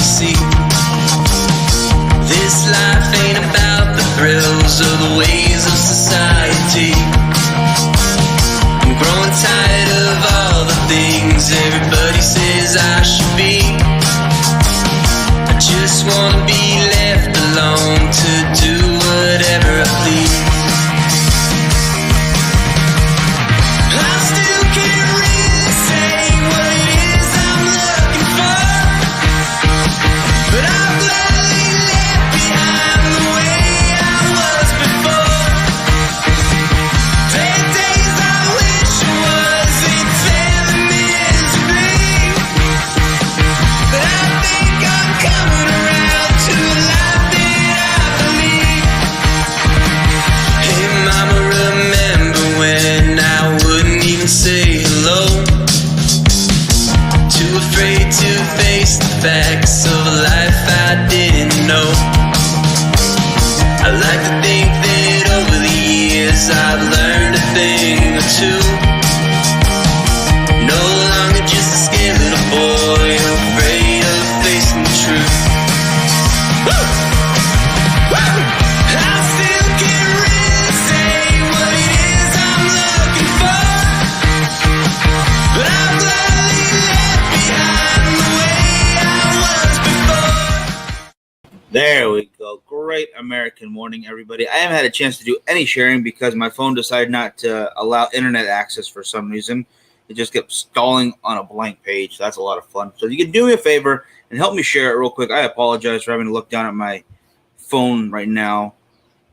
the sea. This life ain't about the thrills or the ways of society. I'm growing tired of all the things everybody says I should be. I just wanna be left alone to do whatever I please. I still can't really say what it is I'm looking for, but I'm gladly left behind the way I was before. There are days I wish I wasn't failing miserably, but I think I'm coming around to a life that I believe. Hey mama, remember when I wouldn't even say hello? Too afraid to face the facts of a life I didn't know. I like to think that over the years I've learned a thing or two. No longer just a scared little boy afraid of facing the truth. Woo! Woo! I still can't really say what it is I'm looking for, but I'm gladly left behind the way I was before. There we go. Great American morning, everybody. I haven't had a chance to do any sharing because my phone decided not to allow internet access for some reason. It just kept stalling on a blank page. That's a lot of fun. So if you can do me a favor and help me share it real quick. I apologize for having to look down at my phone right now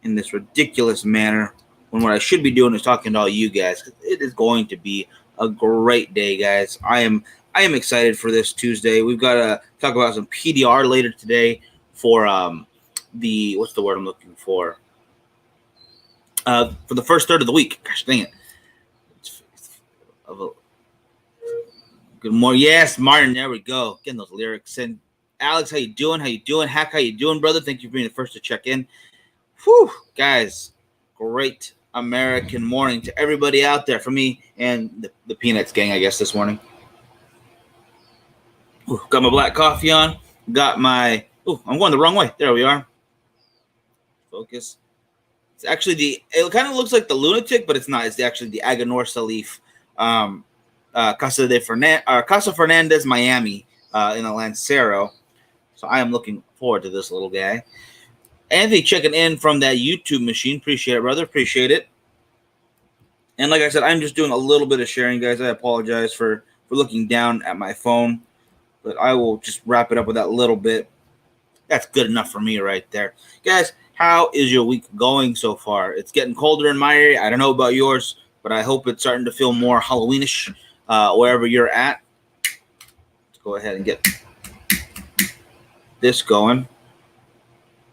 in this ridiculous manner when what I should be doing is talking to all you guys. It is going to be a great day, guys. I am excited for this Tuesday. We've got to talk about some PDR later today for what's the word I'm looking for the first third of the week. Gosh dang it. Good morning. Yes, Martin, there we go. Getting those lyrics. And Alex, how you doing? Hack, how you doing, brother? Thank you for being the first to check in. Whew, guys, great American morning to everybody out there, for me and the Peanuts gang, I guess, this morning. Ooh, got my black coffee on. Got my... Oh, I'm going the wrong way. There we are. Focus. It's actually it kind of looks like the lunatic, but it's not. It's actually the Aganorsa leaf. Casa Fernandez, Miami, in the Lancero. So I am looking forward to this little guy. Anthony checking in from that YouTube machine. Appreciate it, brother. Appreciate it. And like I said, I'm just doing a little bit of sharing, guys. I apologize for looking down at my phone, but I will just wrap it up with that little bit. That's good enough for me right there. Guys, how is your week going so far? It's getting colder in my area. I don't know about yours, but I hope it's starting to feel more Halloweenish wherever you're at. Let's go ahead and get this going.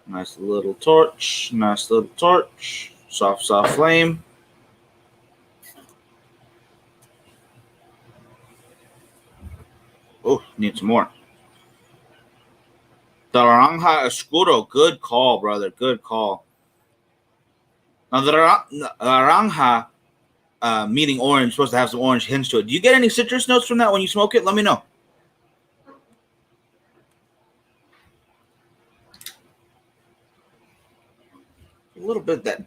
Nice little torch. Soft flame. Oh, need some more. Naranja Oscuro. Good call, brother. Good call. Now, the naranja, meaning orange, supposed to have some orange hints to it. Do you get any citrus notes from that when you smoke it? Let me know. A little bit that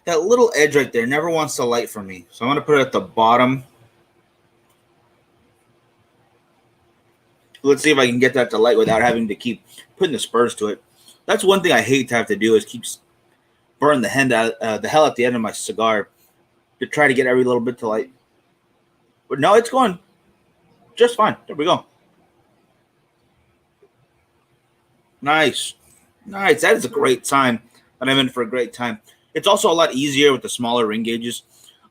little edge right there never wants to light for me. So I'm going to put it at the bottom. Let's see if I can get that to light without having to keep putting the spurs to it. That's one thing I hate to have to do is keep burn the hell at the end of my cigar to try to get every little bit to light. But no, it's going just fine. There we go. Nice. That is a great sign that I'm in for a great time. It's also a lot easier with the smaller ring gauges.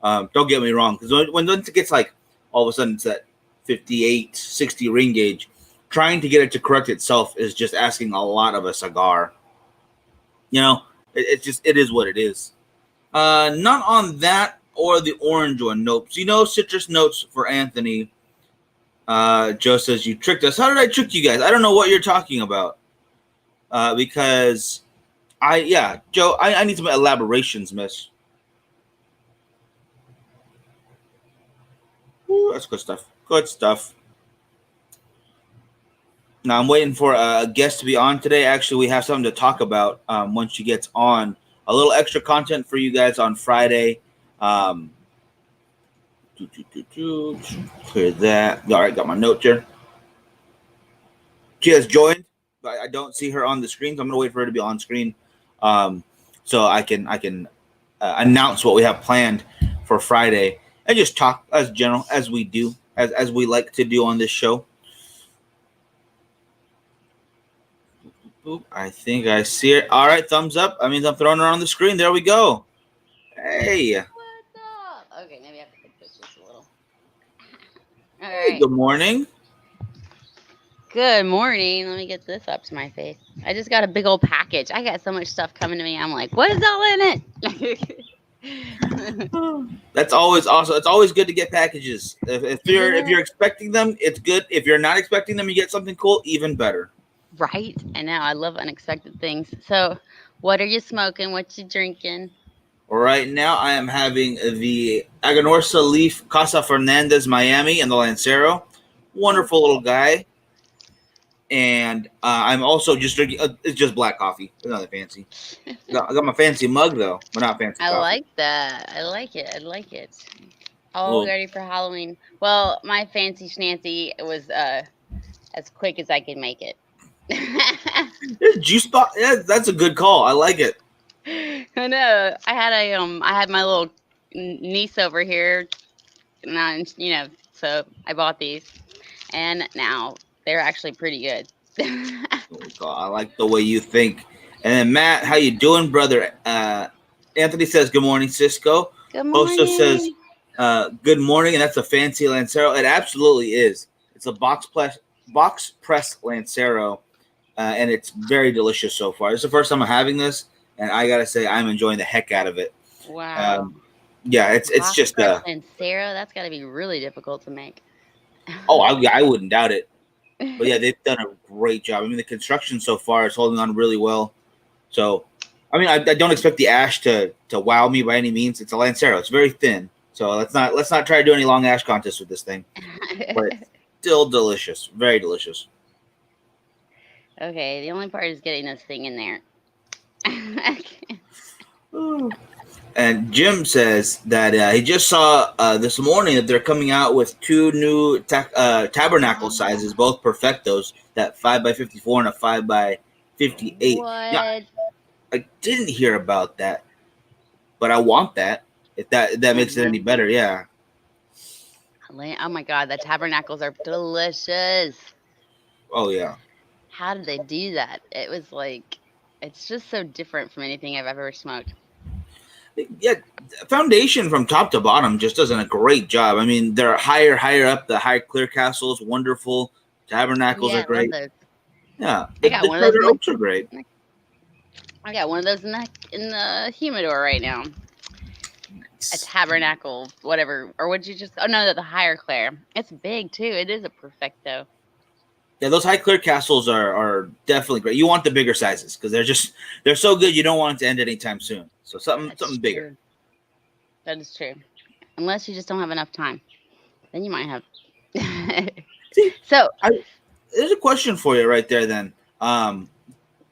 Don't get me wrong, because when it gets like all of a sudden it's that 58, 60 ring gauge, trying to get it to correct itself is just asking a lot of a cigar. You know, it is what it is. Not on that or the orange one. Nope. So, citrus notes for Anthony. Joe says, you tricked us. How did I trick you guys? I don't know what you're talking about. Because Joe, I need some elaborations, miss. Ooh, that's good stuff. Good stuff. Now I'm waiting for a guest to be on today. Actually, we have something to talk about once she gets on. A little extra content for you guys on Friday. Um, Clear that. All right, got my note here. She has joined, but I don't see her on the screen, so I'm gonna wait for her to be on screen, so I can announce what we have planned for Friday and just talk as general as we do, as we like to do on this show. Oop, I think I see it. All right, thumbs up. I mean, I'm throwing her on the screen. There we go. Hey, What's up? Okay, maybe I have to fix this just a little. All hey, right. good morning. Good morning. Let me get this up to my face. I just got a big old package. I got so much stuff coming to me. I'm like, what is all in it? That's always awesome. It's always good to get packages. If you're expecting them, it's good. If you're not expecting them, you get something cool, even better. Right? I know. I love unexpected things. So, what are you smoking? What you drinking? Right now, I am having the Aganorsa Leaf Casa Fernandez Miami and the Lancero. Wonderful little guy. And I'm also just drinking. It's just black coffee. It's nothing fancy. I got my fancy mug though, but not fancy I coffee. like that. I like it. I like it. All Well, ready for Halloween. Well, my fancy schmancy was as quick as I could make it. juice box. Yeah, that's a good call. I like it. I know. I had my little niece over here, and so I bought these, and now they're actually pretty good. I like the way you think. And then Matt, how you doing, brother? Anthony says good morning, Cisco. Good Also says morning. good morning, and that's a fancy Lancero. It absolutely is. It's a box press Lancero, and it's very delicious so far. It's the first time I'm having this, and I gotta say I'm enjoying the heck out of it. Wow. Yeah, it's Box just press Lancero, that's got to be really difficult to make. I wouldn't doubt it. But yeah, they've done a great job. I mean, the construction so far is holding on really well. So, I mean, I don't expect the ash to wow me by any means. It's a Lancero. It's very thin. So let's not try to do any long ash contests with this thing. But it's still delicious. Very delicious. Okay, the only part is getting this thing in there. And Jim says that he just saw this morning that they're coming out with two new tabernacle sizes, both perfectos, that 5x54 and a 5x58. What? Now, I didn't hear about that, but I want that. If that makes it any better, yeah. Oh my god, the tabernacles are delicious. Oh yeah. How did they do that? It was like, it's just so different from anything I've ever smoked. Yeah, Foundation from top to bottom just does a great job. I mean, they're higher up. The high clear castles, wonderful. Tabernacles are great. Yeah, I got one of those. Oaks are great. I got one of those in the humidor right now. A tabernacle, whatever, or would you just? Oh no, the higher clear. It's big too. It is a perfecto. Yeah, those high clear castles are definitely great. You want the bigger sizes because they're so good. You don't want it to end anytime soon. So something bigger. True. That is true. Unless you just don't have enough time, then you might have. So there's a question for you right there. Then,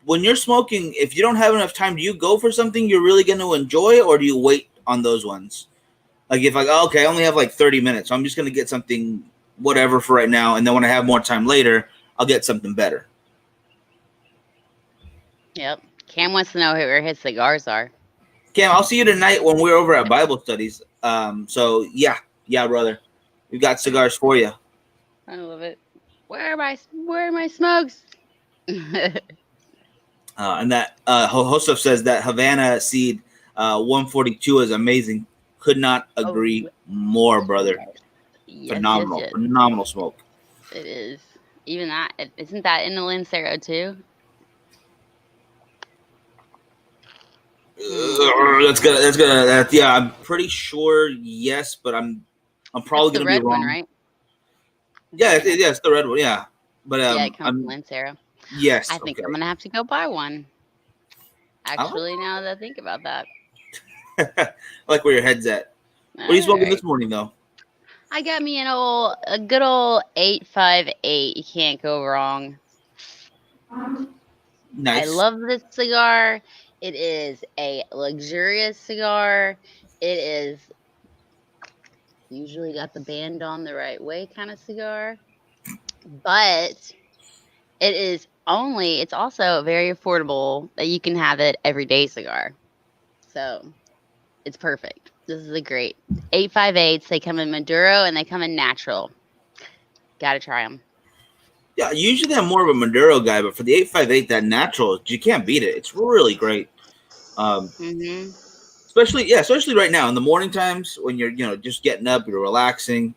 when you're smoking, if you don't have enough time, do you go for something you're really going to enjoy, or do you wait on those ones? Like if okay, I only have like 30 minutes, so I'm just going to get something whatever for right now, and then when I have more time later, I'll get something better. Yep. Cam wants to know where his cigars are. Cam, I'll see you tonight when we're over at Bible studies. So yeah, brother, we've got cigars for you. I love it. Where are my smokes? And that Hosef says that Havana Seed 142 is amazing. Could not agree more, brother. Yes, Phenomenal, yes. phenomenal smoke. It is. Even that, isn't that in the Lancero too? That's good. Yeah, I'm pretty sure yes, but I'm probably That's gonna the be wrong. red one, right? Yeah, it's the red one. Yeah, but yeah, it comes from Lancero. Yes, I think I'm gonna have to go buy one. Actually, now that I think about that, I like where your head's at. What are you smoking this morning, though? I got me a good old 858. You can't go wrong. Nice. I love this cigar. It is a luxurious cigar. It is usually got the band on the right way kind of cigar, but it's also very affordable that you can have it everyday cigar. So it's perfect. This is a great 858s. They come in Maduro and they come in natural. Gotta try them. Yeah, usually I'm more of a Maduro guy, but for the 858, that natural, you can't beat it. It's really great. Mm-hmm. Especially right now in the morning times when you're just getting up, you're relaxing,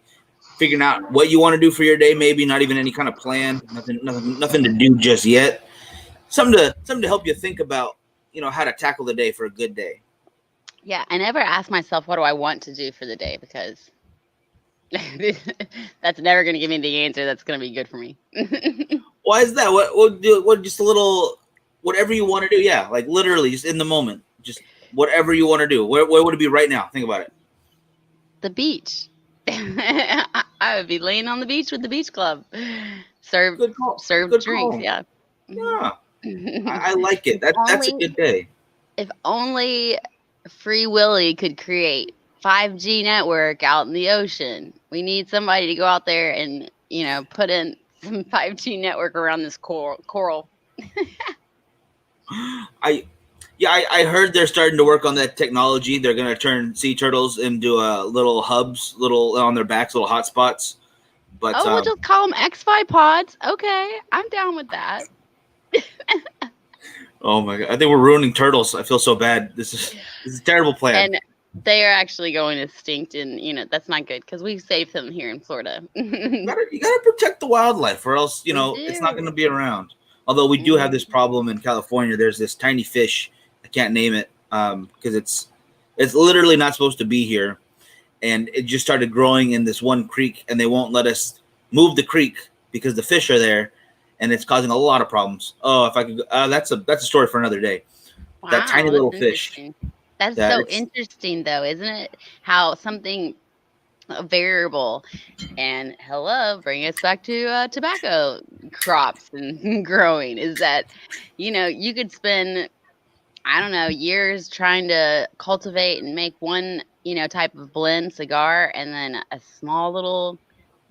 figuring out what you want to do for your day. Maybe not even any kind of plan, nothing to do just yet. Something to help you think about how to tackle the day for a good day. Yeah, I never ask myself what do I want to do for the day because that's never going to give me the answer that's going to be good for me. Why is that? What just a little whatever you want to do? Yeah, like literally just in the moment, just whatever you want to do. Where would it be right now? Think about it. The beach. I would be laying on the beach with the beach club. Serve Good call. serve Good drinks, call. yeah. Yeah, I like it. That's a good day. If only Free Willy could create 5G network out in the ocean. We need somebody to go out there and, put in some 5G network around this coral. I heard they're starting to work on that technology. They're gonna turn sea turtles into little hubs, little on their backs, little hotspots. But We'll just call them X-Fi pods. Okay, I'm down with that. oh my god, I think we're ruining turtles. I feel so bad. This is a terrible plan. And they are actually going extinct, and that's not good because we saved them here in Florida. You gotta protect the wildlife, or else it's not going to be around. Although we do have this problem in California. There's this tiny fish. I can't name it because it's literally not supposed to be here, and it just started growing in this one creek, and they won't let us move the creek because the fish are there, and it's causing a lot of problems. Oh, if I could, that's a story for another day. Wow, that tiny little fish. That's so interesting, though, isn't it? How something variable and bring us back to tobacco crops and growing is that you could spend I don't know years trying to cultivate and make one type of blend cigar, and then a small little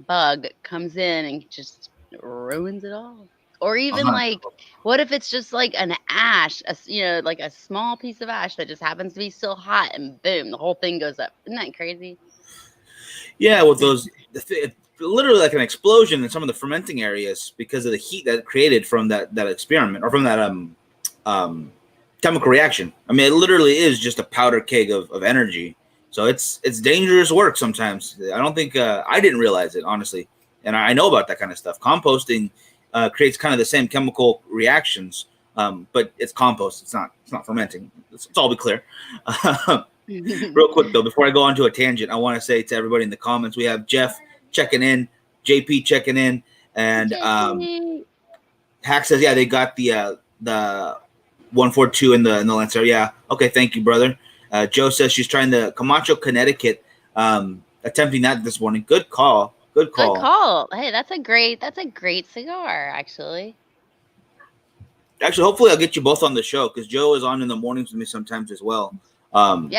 bug comes in and just ruins it all. Or even like, what if it's just like an ash, like a small piece of ash that just happens to be still hot, and boom, the whole thing goes up. Isn't that crazy? Yeah, with those, literally like an explosion in some of the fermenting areas because of the heat that it created from that experiment or from that chemical reaction. I mean, it literally is just a powder keg of energy. So it's dangerous work sometimes. I don't think I didn't realize it, honestly, and I know about that kind of stuff. Composting creates kind of the same chemical reactions, but it's compost. It's not fermenting. Let's all be clear. Real quick though, before I go on to a tangent, I want to say to everybody in the comments, we have Jeff checking in, JP checking in, and Hack says, yeah, they got the 142 in the Lancer. Yeah, okay, thank you, brother. Joe says she's trying the Camacho, Connecticut, attempting that this morning. Good call. Good call. Hey, that's a great cigar, actually. Actually, hopefully I'll get you both on the show because Joe is on in the mornings with me sometimes as well.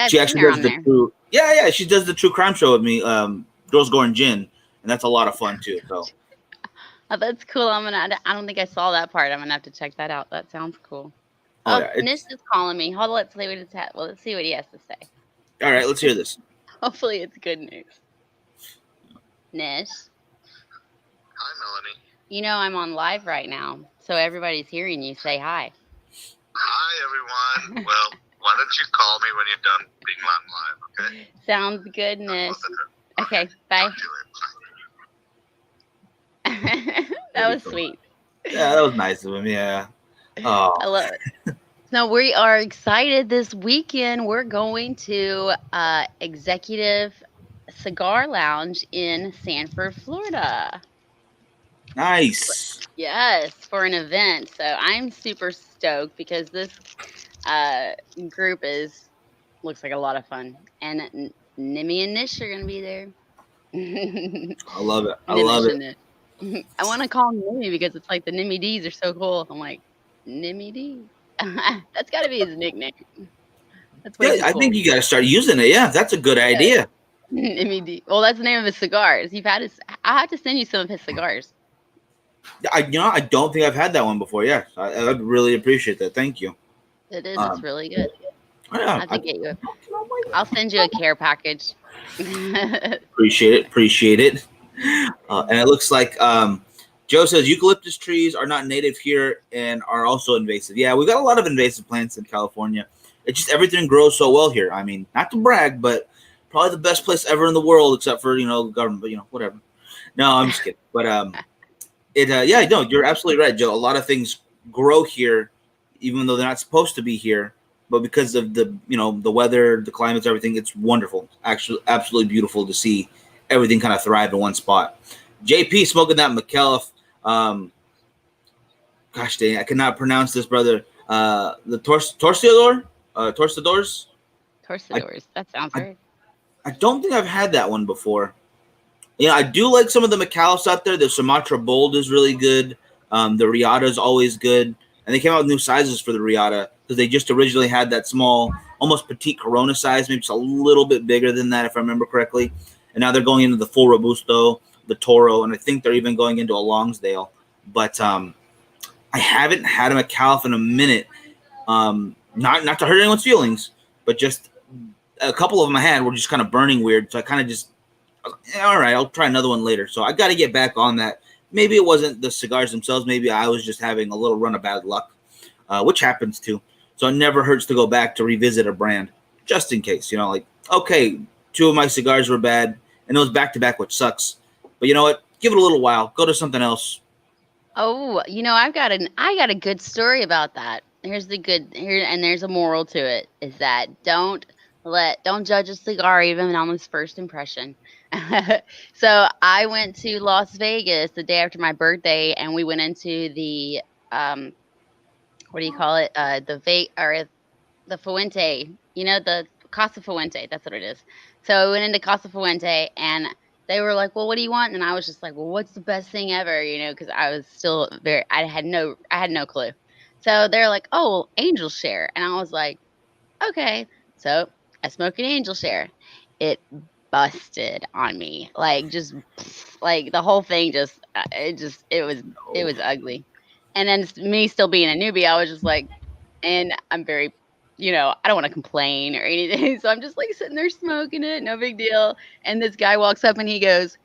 She actually does the true. Yeah, she does the true crime show with me. Girls Going Gin, and that's a lot of fun too. So that's cool. I don't think I saw that part. I'm gonna have to check that out. That sounds cool. Nish is calling me. Hold on, let's see what he has to say. All right, let's hear this. Hopefully it's good news. Nish. Hi, Melanie. I'm on live right now, so everybody's hearing you. Say hi. Hi, everyone. Well, why don't you call me when you're done being on live, okay? Sounds good, Nish. Okay, bye. That was sweet. Yeah, that was nice of him. Yeah. Oh. I love it. So we are excited this weekend. We're going to Executive Cigar Lounge in Sanford, Florida. Nice. Yes, for an event. So I'm super stoked because this group looks like a lot of fun, and Nimmy and Nish are gonna be there. I love it. I want to call him Nimmy because it's like the Nimmy D's are so cool. I'm like, Nimmy D. That's got to be his nickname. That's way Yeah, too I cool. think you got to start using it. Yeah, that's a good idea. Nimmy D. Well, that's the name of his cigars. You've had his. I have to send you some of his cigars. I don't think I've had that one before. Yeah, I'd really appreciate that. Thank you. It is. It's really good. Yeah, I have to get you. I'll send you a care package. Appreciate it. And it looks like Joe says eucalyptus trees are not native here and are also invasive. Yeah, we've got a lot of invasive plants in California. It's just everything grows so well here. I mean, not to brag, but probably the best place ever in the world, except for government. But whatever. No, I'm just kidding. But yeah, no, you're absolutely right, Joe. A lot of things grow here, even though they're not supposed to be here. But because of the the weather, the climates, everything, it's wonderful. Actually, absolutely beautiful to see everything kind of thrive in one spot. JP smoking that McAuliffe. Gosh dang, I cannot pronounce this, brother. The Torcedores. Torcedores. That sounds right. I don't think I've had that one before. Yeah, I do like some of the McAuliffes out there. The Sumatra Bold is really good. The Riata is always good. And they came out with new sizes for the Riata because they just originally had that small, almost petite Corona size, maybe just a little bit bigger than that, if I remember correctly. And now they're going into the full Robusto, the Toro, and I think they're even going into a Longsdale. But I haven't had a McAuliffe in a minute. Not to hurt anyone's feelings, but just a couple of them I had were just kind of burning weird. So I kind of just, all right, I'll try another one later. So I got to get back on that. Maybe it wasn't the cigars themselves. Maybe I was just having a little run of bad luck, which happens too. So it never hurts to go back to revisit a brand just in case. Like, okay, 2 of my cigars were bad, and it was back to back, which sucks. But you know what? Give it a little while. Go to something else. Oh, I got a good story about that. Here's and there's a moral to it: is that don't judge a cigar even on its first impression. So I went to Las Vegas the day after my birthday, and we went into the what do you call it? The Fuente. The Casa Fuente. That's what it is. So we went into Casa Fuente, and they were like, "Well, what do you want?" And I was just like, "Well, what's the best thing ever?" Because I was still I had no clue. So they're like, "Oh, Angel Share," and I was like, "Okay." So I smoked an Angel Share. It busted on me, like the whole thing it was ugly. And then me still being a newbie, I was just like, and I'm very, I don't want to complain or anything, so I'm just like sitting there smoking it, no big deal. And this guy walks up and he goes,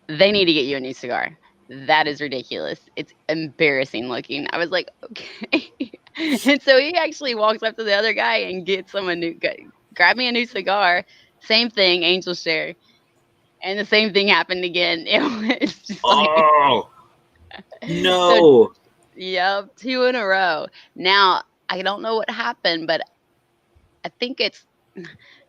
"They need to get you a new cigar. That is ridiculous. It's embarrassing looking." I was like, "Okay." And so he actually walks up to the other guy and gets him grab me a new cigar. Same thing, Angel Share. And the same thing happened again. It's just no. So, yep, 2 in a row. Now, I don't know what happened, but I think it's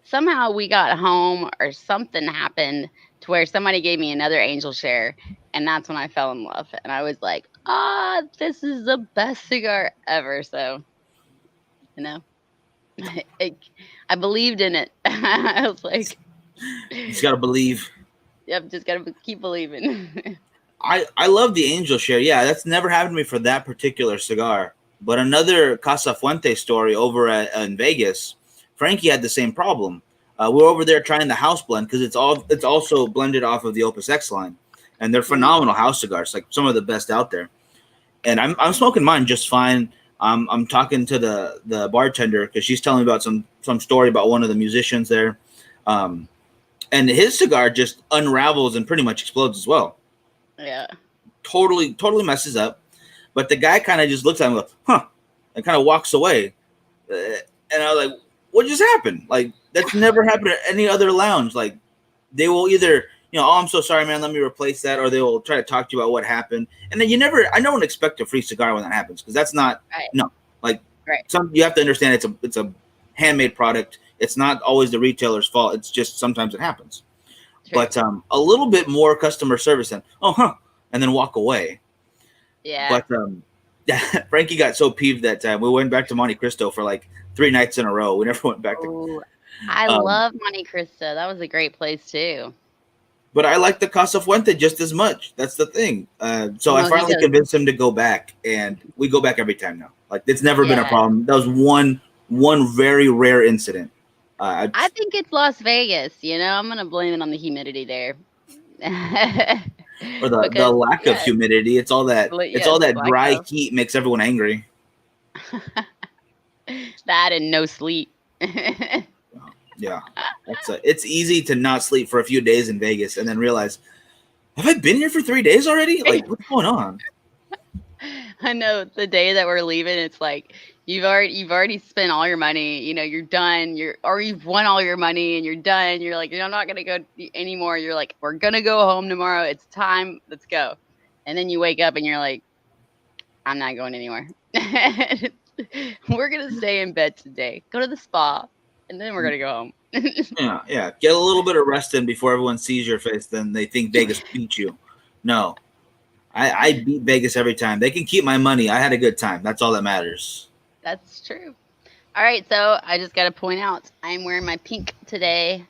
somehow we got home or something happened to where somebody gave me another Angel Share, and that's when I fell in love. And I was like, this is the best cigar ever. So, I believed in it. I was like, you just gotta believe. Yep, just gotta keep believing. I love the Angel Share. Yeah, that's never happened to me for that particular cigar. But another Casa Fuente story over in Vegas, Frankie had the same problem. We're over there trying the house blend because it's also blended off of the Opus X line, and they're phenomenal house cigars, like some of the best out there. And I'm smoking mine just fine. I'm talking to the bartender because she's telling me about some story about one of the musicians there, and his cigar just unravels and pretty much explodes as well. Yeah, totally messes up. But the guy kind of just looks at him and goes, "Huh," and kind of walks away. And I was like, "What just happened?" Like, that's never happened at any other lounge. Like, they will either, "Oh, I'm so sorry, man, let me replace that," or they will try to talk to you about what happened. And then I don't expect a free cigar when that happens because that's not right. No. Like, right. You have to understand it's a handmade product. It's not always the retailer's fault. It's just sometimes it happens. True. But a little bit more customer service than, "Oh, huh," and then walk away. Yeah. But Frankie got so peeved that time. We went back to Monte Cristo for like 3 nights in a row. We never went back to. I love Monte Cristo. That was a great place too. but I like the Casa Fuente just as much. That's the thing. So I Well, he finally does. convinced him to go back, and we go back every time now. Like it's never been a Yeah. problem. That was one very rare incident. I think it's Las Vegas. I'm gonna blame it on the humidity there. or the Because, lack of yeah, humidity. It's all that yes, dry lack heat makes everyone angry. of that and no sleep. Yeah, it's easy to not sleep for a few days in Vegas and then realize, have I been here for 3 days already? Like, what's going on? I know the day that we're leaving, it's like you've already spent all your money. You're done. You've won all your money and you're done. You're like, I'm not gonna go anymore. You're like, we're gonna go home tomorrow. It's time. Let's go. And then you wake up and you're like, I'm not going anywhere. We're gonna stay in bed today. Go to the spa, and then we're gonna go home. Yeah. Get a little bit of rest in before everyone sees your face. Then they think Vegas beat you. No, I beat Vegas every time. They can keep my money. I had a good time. That's all that matters. That's true. All right, so I just got to point out I'm wearing my pink today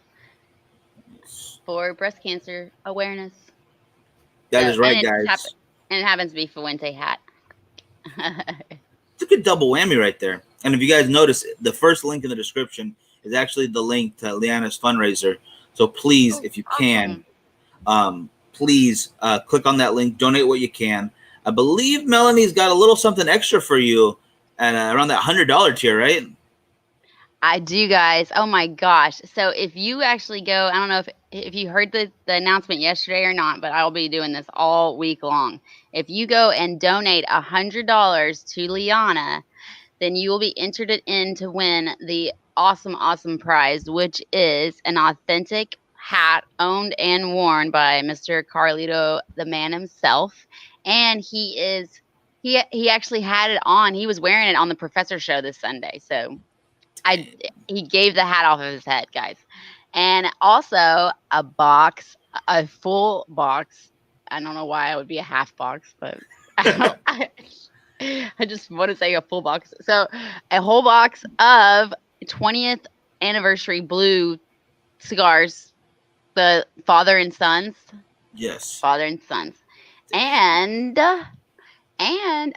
for breast cancer awareness. That So- is right, and it guys. And it happens to be Fuente hat. It's a good double whammy right there. And if you guys notice, the first link in the description is actually the link to Liana's fundraiser. So please, if you can, please click on that link, donate what you can. I believe Melanie's got a little something extra for you at around that $100 tier, right? I do, guys. Oh my gosh. So if you actually go, I don't know if you heard the announcement yesterday or not, but I'll be doing this all week long. If you go and donate $100 to Liana, then you will be entered in to win the awesome prize, which is an authentic hat owned and worn by Mr. Carlito, the man himself. And he actually had it on. He was wearing it on the Professor Show this Sunday. So he gave the hat off of his head, guys. And also a full box. I don't know why it would be a half box, but I just want to say a full box. So a whole box of 20th anniversary blue cigars, the Father and Sons. Yes. Father and Sons. And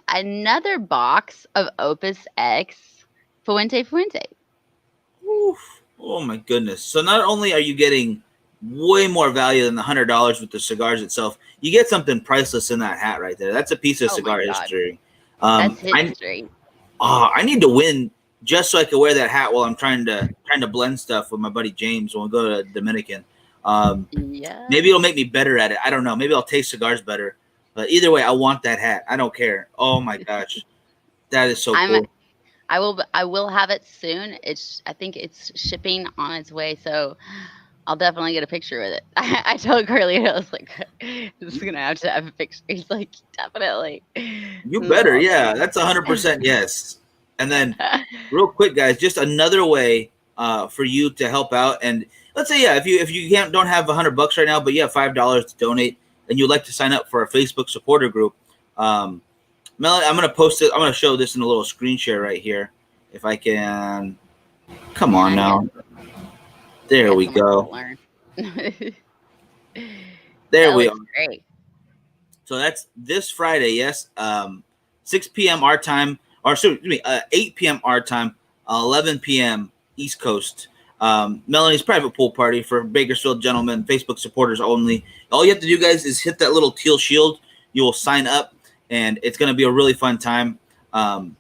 another box of Opus X Fuente. Oof. Oh my goodness. So not only are you getting way more value than the $100 with the cigars itself, you get something priceless in that hat right there. That's a piece of Oh my cigar God. history. That's history. I need to win just so I can wear that hat while I'm trying to blend stuff with my buddy James when we go to Dominican. Yeah. Maybe it'll make me better at it. I don't know. Maybe I'll taste cigars better. But either way, I want that hat. I don't care. Oh my gosh, that is so cool. I will have it soon. I think it's shipping on its way, so I'll definitely get a picture with it. I told Carly, I was like, this is gonna have to have a picture. He's like, definitely. You better, yeah. That's 100% yes. And then, real quick, guys, just another way for you to help out. And let's say, yeah, if you don't have $100 right now, but you have $5 to donate, and you'd like to sign up for our Facebook supporter group. Melanie, I'm gonna post it. I'm gonna show this in a little screen share right here, if I can. Come on now. There we go. There we are. Great. So that's this Friday, yes. 6 p.m. our time, or excuse me, 8 p.m. our time, 11 p.m. East Coast. Melanie's private pool party for Bakersfield gentlemen, Facebook supporters only. All you have to do, guys, is hit that little teal shield. You will sign up, and it's going to be a really fun time. I'm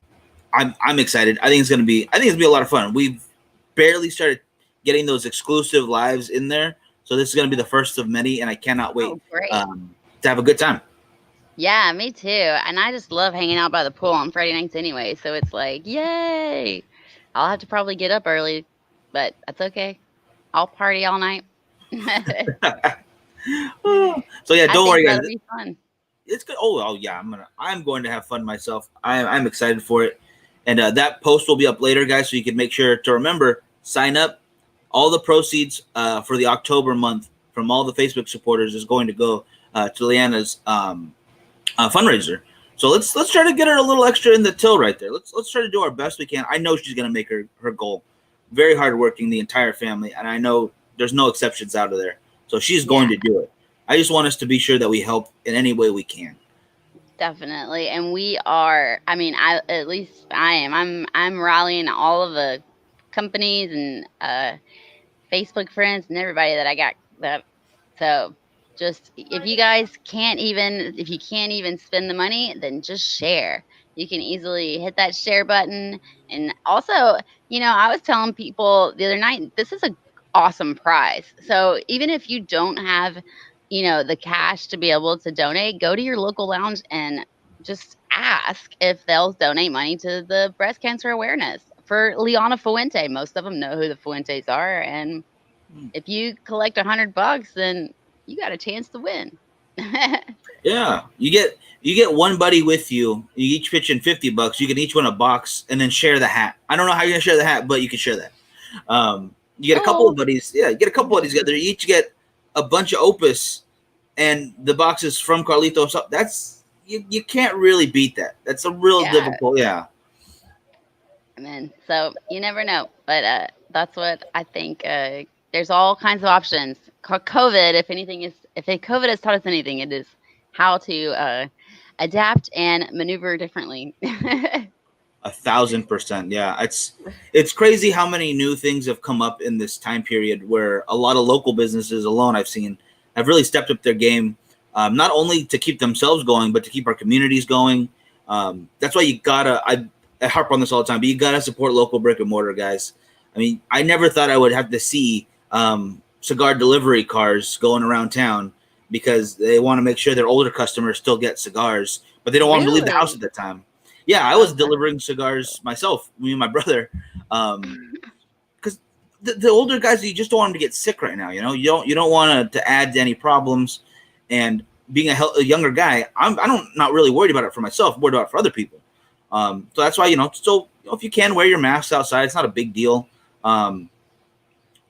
excited. I think it's going to be a lot of fun. We've barely started getting those exclusive lives in there, so this is going to be the first of many, and I cannot wait Great. to have a good time. Yeah, me too. And I just love hanging out by the pool on Friday nights anyway. So it's like, yay! I'll have to probably get up early, but that's okay. I'll party all night. So yeah, don't worry, guys. That'll be fun. It's good. Oh yeah, I'm going to have fun myself. I'm excited for it, and that post will be up later, guys. So you can make sure to remember, sign up. All the proceeds for the October month from all the Facebook supporters is going to go to Liana's fundraiser. So let's try to get her a little extra in the till right there. Let's try to do our best we can. I know she's going to make her goal. Very hardworking, the entire family, and I know there's no exceptions out of there. So she's going to do it. I just want us to be sure that we help in any way we can. Definitely. And we are, I mean, at least I am. I'm rallying all of the companies and Facebook friends and everybody that I got that. So just if you guys can't even if you can't even spend the money, then just share. You can easily hit that share button. And also, I was telling people the other night, this is a awesome prize. So even if you don't have, the cash to be able to donate, go to your local lounge and just ask if they'll donate money to the breast cancer awareness for Liana Fuente. Most of them know who the Fuentes are, and if you collect $100, then you got a chance to win. Yeah, you get one buddy with you. You each pitch in $50. You can each win a box and then share the hat. I don't know how you're gonna share the hat, but you can share that. You get a couple of buddies. Yeah, you get a couple buddies together. You each get a bunch of Opus, and the boxes from Carlito. So that's you can't really beat that. That's a real difficult. Yeah. Man, so you never know, but that's what I think. There's all kinds of options. COVID, if COVID has taught us anything, it is how to adapt and maneuver differently. 1,000%. Yeah, it's crazy how many new things have come up in this time period where a lot of local businesses alone I've seen have really stepped up their game, not only to keep themselves going, but to keep our communities going. That's why you gotta. I harp on this all the time, but you gotta support local brick and mortar, guys. I mean, I never thought I would have to see cigar delivery cars going around town because they want to make sure their older customers still get cigars, but they don't want them to leave the house at that time. Yeah, I was delivering cigars myself, me and my brother, because the older guys, you just don't want them to get sick right now. You don't want to add any problems. And being a younger guy, I'm not really worried about it for myself. I'm worried about it for other people. So that's why if you can wear your masks outside, it's not a big deal.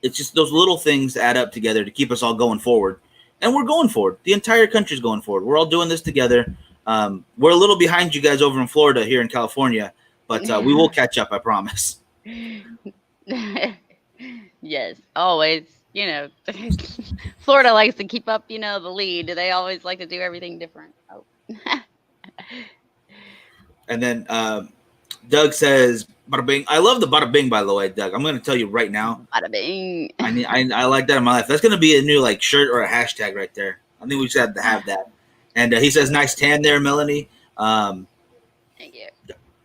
It's just those little things that add up together to keep us all going forward. And we're going forward. The entire country's going forward. We're all doing this together. We're a little behind you guys over in Florida here in California, but we will catch up, I promise. Yes, always. Florida likes to keep up, the lead. They always like to do everything different. Oh. And then Doug says, bada bing. I love the bada bing, by the way, Doug. I'm going to tell you right now. Bada bing. I like that in my life. That's going to be a new shirt or a hashtag right there. I think we just have to have that. And he says, nice tan there, Melanie. Thank you.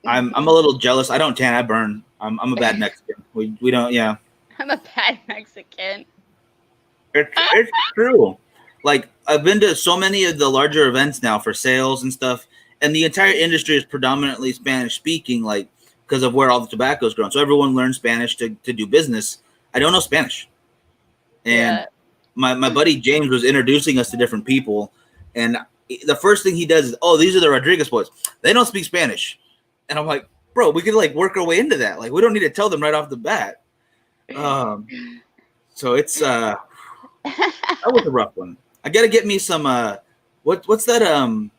I'm a little jealous. I don't tan. I burn. I'm a bad Mexican. We don't. Yeah. I'm a bad Mexican. It's true. I've been to so many of the larger events now for sales and stuff, and the entire industry is predominantly Spanish speaking, because of where all the tobacco is grown. So everyone learns Spanish to do business. I don't know Spanish. And my buddy James was introducing us to different people, and the first thing he does is, oh, these are the Rodriguez boys. They don't speak Spanish. And I'm like, bro, we could work our way into that. We don't need to tell them right off the bat. So it's that was a rough one. I got to get me some what's that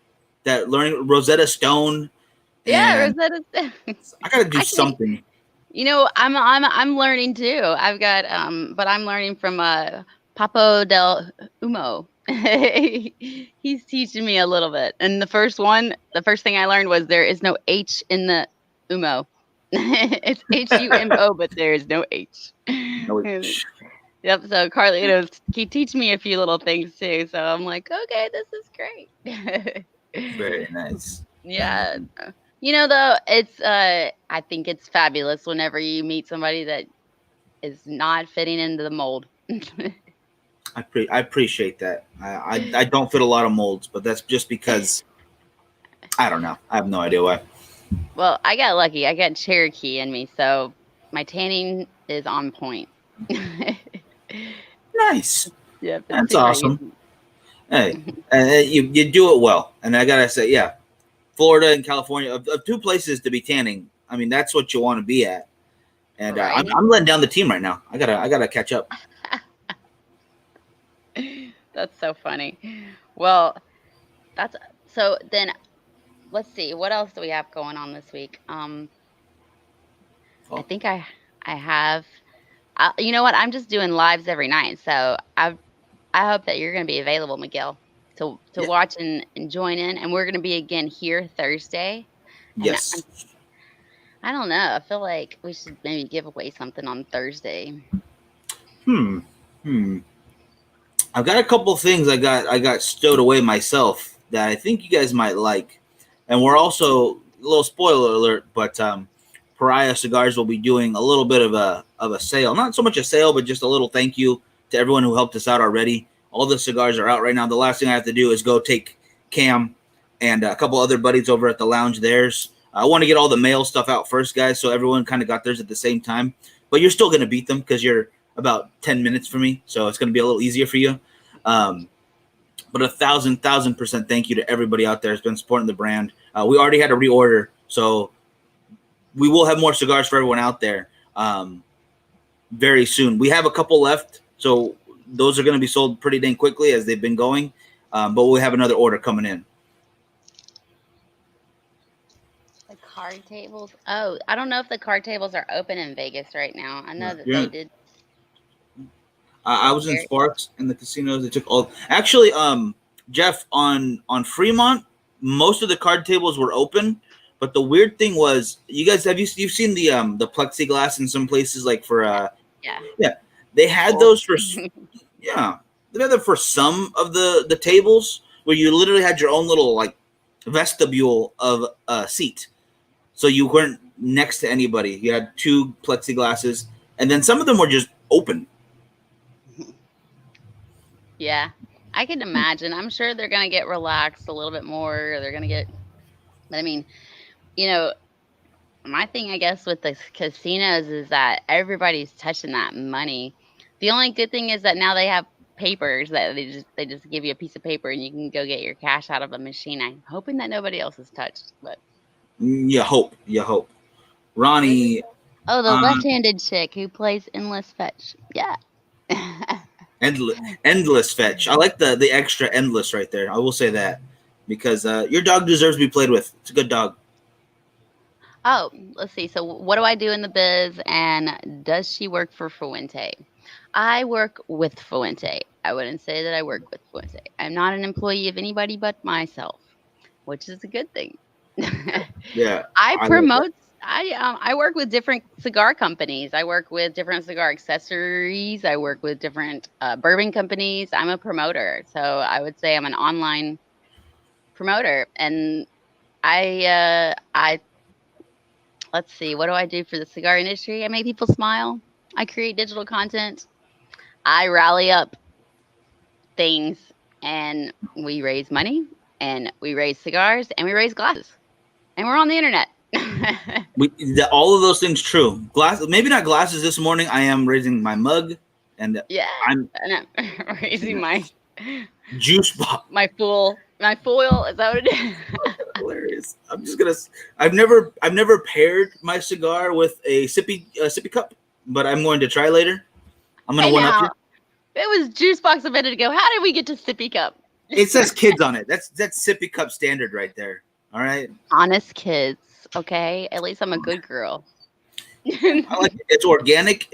that learning Rosetta Stone. Yeah, Rosetta Stone. I got to do something. I'm learning too. I've got but I'm learning from Papo del Humo. He's teaching me a little bit. And the first thing I learned was there is no H in the Humo. It's HUMO, but there is no H. No H. Yep. So Carlitos, he teach me a few little things too. So I'm like, okay, this is great. Very nice. Yeah. Though it's I think it's fabulous whenever you meet somebody that is not fitting into the mold. I appreciate that. I don't fit a lot of molds, but that's just because I don't know. I have no idea why. Well, I got lucky. I got Cherokee in me, so my tanning is on point. Nice. Yeah, that's awesome. Hey, you do it well, and I gotta say, yeah, Florida and California, of two places to be tanning. I mean, that's what you want to be at. And right. I'm letting down the team right now. I gotta catch up. That's so funny. Well, so then. Let's see. What else do we have going on this week? I think I have. You know what? I'm just doing lives every night. So I hope that you're going to be available, Miguel, to Yeah. watch and join in. And we're going to be again here Thursday. And Yes. I don't know. I feel like we should maybe give away something on Thursday. Hmm. I've got a couple things I got stowed away myself that I think you guys might like, and we're also a little spoiler alert, but Pariah Cigars will be doing a little bit of a sale. Not so much a sale, but just a little thank you to everyone who helped us out already. All the cigars are out right now. The last thing I have to do is go take Cam and a couple other buddies over at the lounge theirs. I want to get all the mail stuff out first, guys, so everyone kind of got theirs at the same time. But you're still going to beat them because you're about 10 minutes for me, so it's going to be a little easier for you. But 1,000% thank you to everybody out there who's been supporting the brand. We already had a reorder, so we will have more cigars for everyone out there very soon. We have a couple left, so those are going to be sold pretty dang quickly as they've been going, but we'll have another order coming in. The card tables. Oh, I don't know if the card tables are open in Vegas right now. I know that Yeah. they did. I was in Sparks in the casinos. They took all. Actually, Jeff, on Fremont, most of the card tables were open. But the weird thing was, you guys you've seen the plexiglass in some places, like for Yeah. they had those for they had them for some of the tables where you literally had your own little like vestibule of a seat, so you weren't next to anybody. You had two plexiglasses, and then some of them were just open. Yeah, I can imagine. I'm sure they're going to get relaxed a little bit more. Or they're going to get, but I mean, you know, my thing, I guess, with the casinos is that everybody's touching that money. The only good thing is that now they have papers that they just give you a piece of paper and you can go get your cash out of a machine. I'm hoping that nobody else is touched, but You hope. Ronnie, oh, the left-handed chick who plays Endless Fetch. Yeah. endless fetch. I like the extra endless right there. I will say that because your dog deserves to be played with. It's a good dog. Oh, let's see. So what do I do in the biz, and does she work for Fuente? I work with Fuente. I wouldn't say that I work with Fuente. I'm not an employee of anybody but myself, which is a good thing. Yeah. I work with different cigar companies. I work with different cigar accessories. I work with different bourbon companies. I'm a promoter, so I would say I'm an online promoter. And I let's see, what do I do for the cigar industry? I make people smile. I create digital content. I rally up things, and we raise money, and we raise cigars, and we raise glasses, and we're on the internet. All of those things true. Maybe not glasses this morning. I am raising my mug, and Yeah, I'm raising my juice box. my foil. Is that what it is? Hilarious. I've never paired my cigar with a sippy cup, but I'm going to try later. I'm gonna Hey, one up now, it was juice box a minute ago. How did we get to sippy cup? you. It says kids on it. That's sippy cup standard right there. All right. Honest kids, okay? At least I'm a good girl. I like it. It's organic.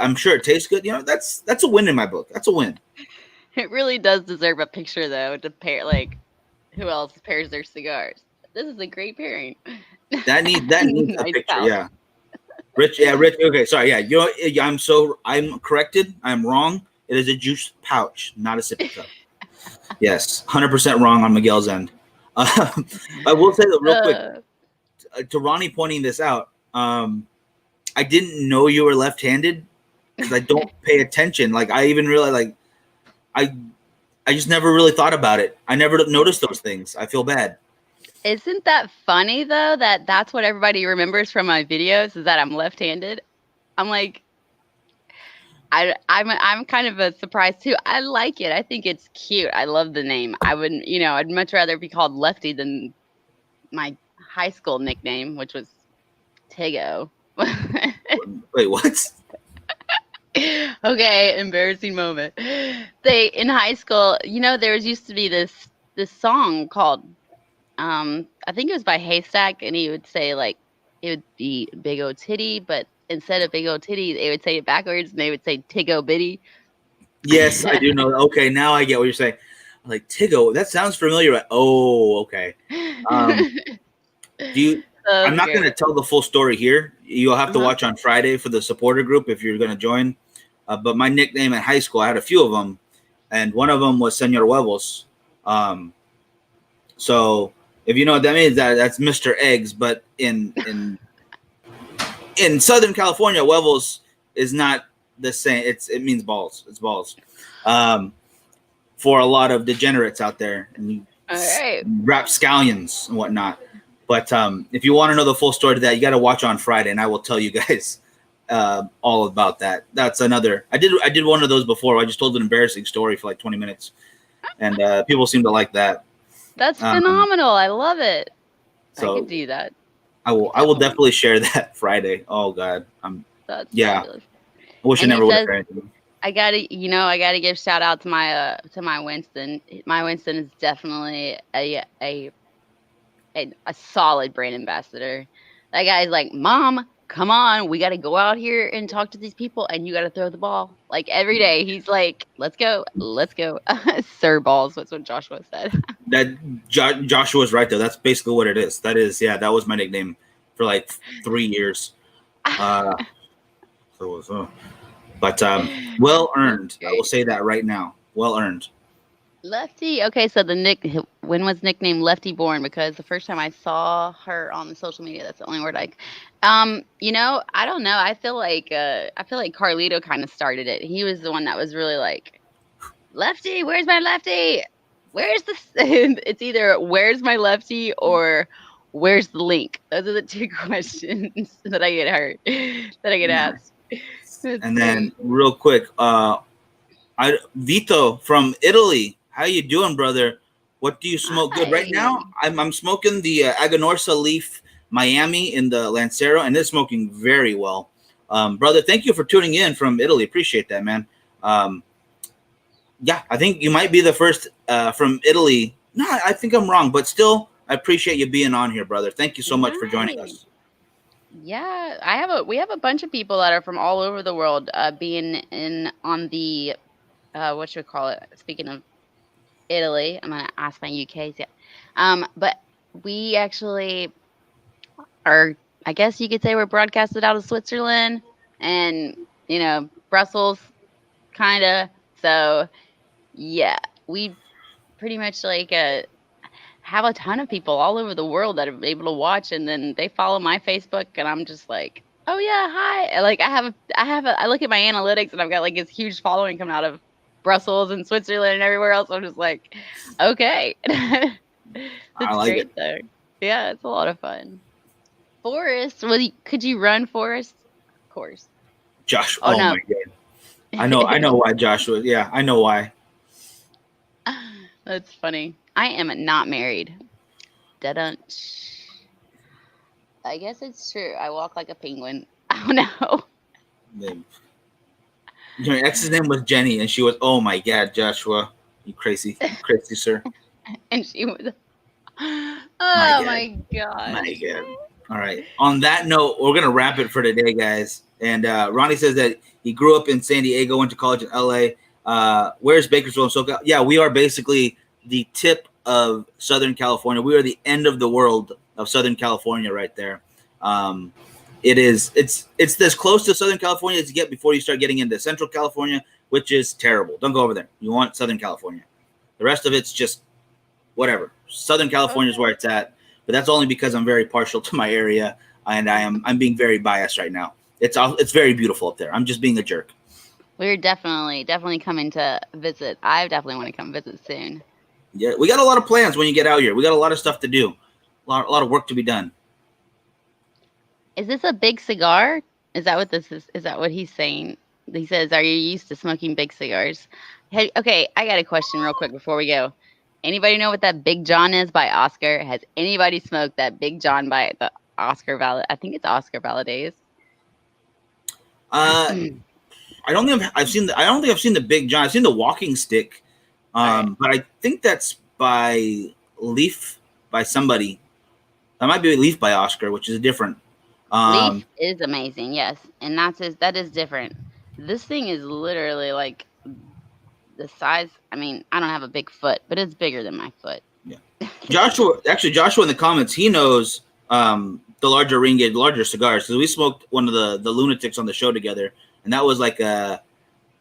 I'm sure it tastes good. You know, that's a win in my book. That's a win. It really does deserve a picture, though, to pair, like, who else pairs their cigars. This is a great pairing. That needs a Nice picture. house. Yeah. Rich. Okay. Sorry. Yeah. You know, I'm corrected. I'm wrong. It is a juice pouch, not a sippy cup. Yes. 100% wrong on Miguel's end. I will say that real quick to Ronnie pointing this out. I didn't know you were left-handed because I don't pay attention. Like I even realized, like I just never really thought about it. I never noticed those things. I feel bad. Isn't that funny, though, that that's what everybody remembers from my videos is that I'm left-handed? I'm like, I'm kind of a surprise, too. I like it. I think it's cute. I love the name. I wouldn't, I'd much rather be called Lefty than my high school nickname, which was Tigo. Wait, what? Okay, embarrassing moment. In high school, there used to be this song called I think it was by Haystack, and he would say like it would be Big O Titty, but instead of Big O Titty, they would say it backwards and they would say Tig O Bitty. Yes, I do know. Okay, now I get what you're saying. I'm like, Tiggo, that sounds familiar. Oh, okay. Um, do you? So I'm not going to good. tell the full story here. You'll have to Uh-huh. watch on Friday for the supporter group if you're going to join. But my nickname in high school, I had a few of them, and one of them was Senor Huevos. So if you know what that means, that's Mr. Eggs. But in Southern California, huevos is not the same. It means balls. It's balls. Um, for a lot of degenerates out there and All right. rapscallions and whatnot. But if you want to know the full story to that, you got to watch on Friday, and I will tell you guys all about that. That's another. I did one of those before. I just told an embarrassing story for like 20 minutes, and people seem to like that. That's Um, phenomenal. I love it. I So could do that. I will definitely share that Friday. Oh God, That's yeah. fabulous. I wish And I he never would have says- shared anything. I gotta give shout out to my Winston. My Winston is definitely a solid brand ambassador. That guy's like, Mom, come on, we gotta go out here and talk to these people, and you gotta throw the ball. Like every day, he's like, let's go. Sir balls. That's what Joshua said. That Joshua's right though. That's basically what it is. That is, yeah, that was my nickname for like 3 years. But well earned. I will say that right now. Well earned. Lefty. Okay, so when was nicknamed Lefty born? Because the first time I saw her on the social media, that's the only word I. I don't know. I feel like Carlito kind of started it. He was the one that was really like, Lefty, where's my lefty? Where's the? It's either where's my lefty or where's the link. Those are the two questions that I get asked. And then real quick, Vito from Italy. How you doing, brother? What do you smoke good right now? I'm smoking the Aganorsa Leaf Miami in the Lancero, and it's smoking very well. Brother, thank you for tuning in from Italy. Appreciate that, man. Yeah, I think you might be the first from Italy. No, I think I'm wrong, but still, I appreciate you being on here, brother. Thank you so much for joining us. Yeah, we have a bunch of people that are from all over the world being in on the what should we call it? Speaking of Italy, I'm gonna ask my UKs. Yeah, but we actually are. I guess you could say we're broadcasted out of Switzerland and Brussels, kind of. So yeah, we pretty much like have a ton of people all over the world that are able to watch, and then they follow my Facebook, and I'm just like, oh yeah, hi. Like I look at my analytics, and I've got like this huge following coming out of Brussels and Switzerland and everywhere else. I'm just like, okay. That's like great though. Yeah, it's a lot of fun. Forrest, could you run, Forrest? Of course. Josh, Oh, no. my God. I know why Joshua. Yeah, I know why. That's funny. I am not married. Da-dunch. I guess it's true. I walk like a penguin. Oh no. Your ex's name was Jenny, and she was, oh my God, Joshua, you crazy sir. And she was. Oh God. my God. My God. All right. On that note, we're gonna wrap it for today, guys. And Ronnie says that he grew up in San Diego, went to college in LA. Where's Bakersfield and SoCal? Yeah, we are basically the tip of Southern California. We are the end of the world of Southern California right there. It's this close to Southern California as you get before you start getting into Central California, which is terrible. Don't go over there. You want Southern California. The rest of it's just whatever. Southern California is where it's at, but that's only because I'm very partial to my area, and I'm being very biased right now. It's very beautiful up there. I'm just being a jerk. We're definitely coming to visit. I definitely want to come visit soon. Yeah, we got a lot of plans when you get out here. We got a lot of stuff to do, a lot of work to be done. Is this a big cigar? Is that what this is? Is that what he's saying? He says, "Are you used to smoking big cigars?" Hey, okay, I got a question real quick before we go. Anybody know what that Big John is by Oscar? Has anybody smoked that Big John by the Oscar Valadez? I think it's Oscar Valadez. I don't think I've seen the Big John. I've seen the walking stick, but I think that's by Leaf by somebody. That might be Leaf by Oscar, which is different. Leaf is amazing, yes, and that is different. This thing is literally like the size. I mean, I don't have a big foot, but it's bigger than my foot. Joshua in the comments, he knows the larger ring gauge, larger cigars, because we smoked one of the lunatics on the show together, and that was like what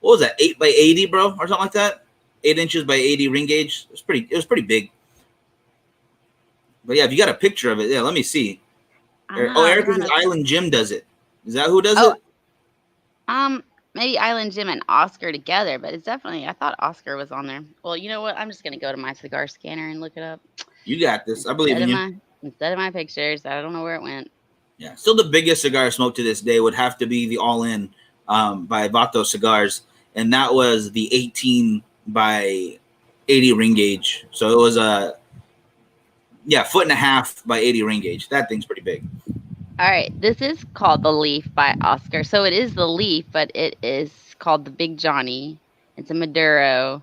was that, 8 by 80, bro, or something like that? 8 inches by 80 ring gauge. It was pretty big. But yeah, if you got a picture of it, yeah, let me see. Erica's Island Jim does it. Is that who does it? Maybe Island Jim and Oscar together, but it's definitely, I thought Oscar was on there. Well, you know what? I'm just going to go to my cigar scanner and look it up. You got this. I believe in you. Instead of my pictures, I don't know where it went. Yeah. Still the biggest cigar I smoked to this day would have to be the All In by Vato Cigars. And that was the 18 by 80 ring gauge. So it was a, foot and a half by 80 ring gauge. That thing's pretty big. All right, this is called The Leaf by Oscar. So it is The Leaf, but it is called the Big Johnny. It's a Maduro.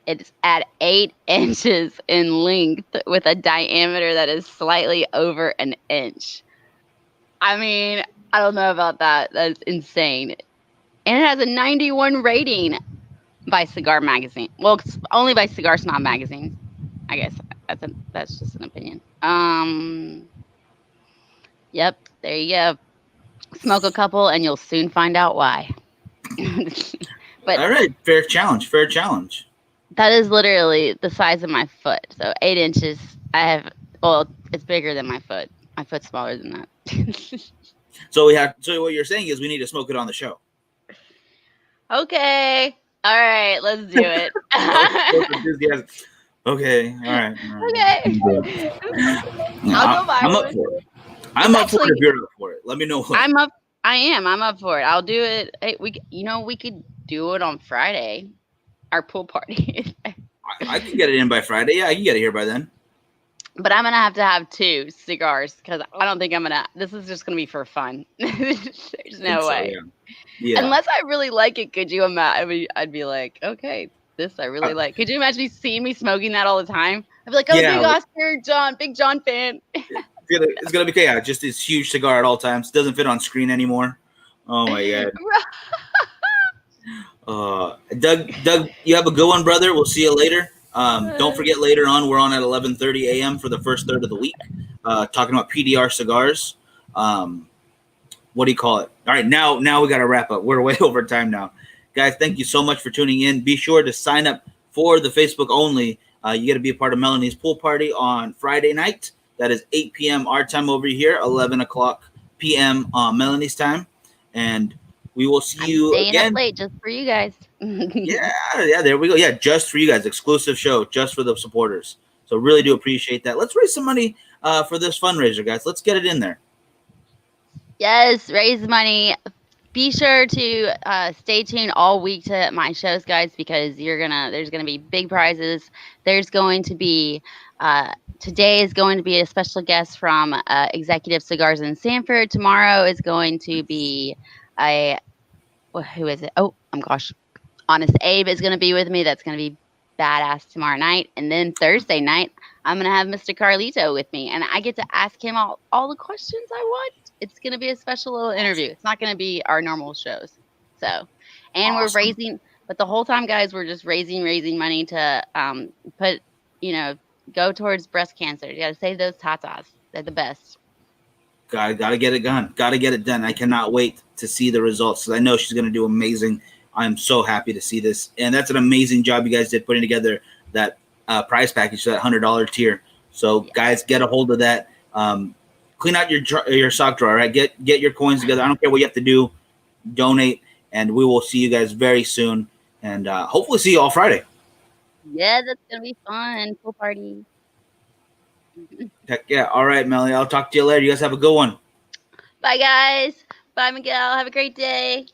It's at 8 inches in length with a diameter that is slightly over an inch. I mean, I don't know about that. That's insane. And it has a 91 rating by Cigar Magazine. Well, it's only by Cigar Snob Magazine. I guess that's just an opinion. Yep, there you go. Smoke a couple and you'll soon find out why. But all right, fair challenge. That is literally the size of my foot. So 8 inches. It's bigger than my foot. My foot's smaller than that. So what you're saying is we need to smoke it on the show. Okay. All right, let's do it. Okay, all right. Okay. I'll go buy I'm one. up for it. I'm up for it if you're up for it. Let me know. I'm up. I am. I'm up for it. I'll do it. Hey, we could do it on Friday. Our pool party. I can get it in by Friday. Yeah, I can get it here by then. But I'm gonna have 2 cigars because I don't think I'm gonna. This is just gonna be for fun. There's no way. Yeah. Unless I really like it, could you imagine? I'd be like, okay, this I really like. Could you imagine you seeing me smoking that all the time? I'd be like, I'm a Big John fan. It's gonna be just this huge cigar at all times. Doesn't fit on screen anymore. Oh my god. Doug, you have a good one, brother. We'll see you later. Don't forget later on we're on at 11:30 a.m. for the first third of the week, talking about PDR cigars. What do you call it? All right, now we got to wrap up. We're way over time now, guys. Thank you so much for tuning in. Be sure to sign up for the Facebook only. You got to be a part of Melanie's pool party on Friday night. That is 8 p.m. our time over here, 11 o'clock p.m. Melanie's time, and we will see you staying again. Up late just for you guys. yeah, there we go. Yeah, just for you guys, exclusive show, just for the supporters. So really do appreciate that. Let's raise some money for this fundraiser, guys. Let's get it in there. Yes, raise money. Be sure to stay tuned all week to my shows, guys, because there's gonna be big prizes. There's going to be today is going to be a special guest from Executive Cigars in Sanford. Tomorrow is going to be who is it? Oh, Honest Abe is going to be with me. That's going to be badass tomorrow night. And then Thursday night, I'm going to have Mr. Carlito with me, and I get to ask him all the questions I want. It's going to be a special little interview. It's not going to be our normal shows. So, and awesome. We're raising, but the whole time, guys, we're just raising money to go towards breast cancer. You got to save those tatas. They're the best. Gotta get it done. Gotta get it done. I cannot wait to see the results because I know she's going to do amazing. I'm so happy to see this. And that's an amazing job you guys did putting together that prize package, that $100 tier. So, guys, get a hold of that. Clean out your sock drawer, right? Get your coins together. I don't care what you have to do. Donate. And we will see you guys very soon. And hopefully see you all Friday. Yeah, that's going to be fun. Pool party. Heck yeah. All right, Melanie. I'll talk to you later. You guys have a good one. Bye, guys. Bye, Miguel. Have a great day.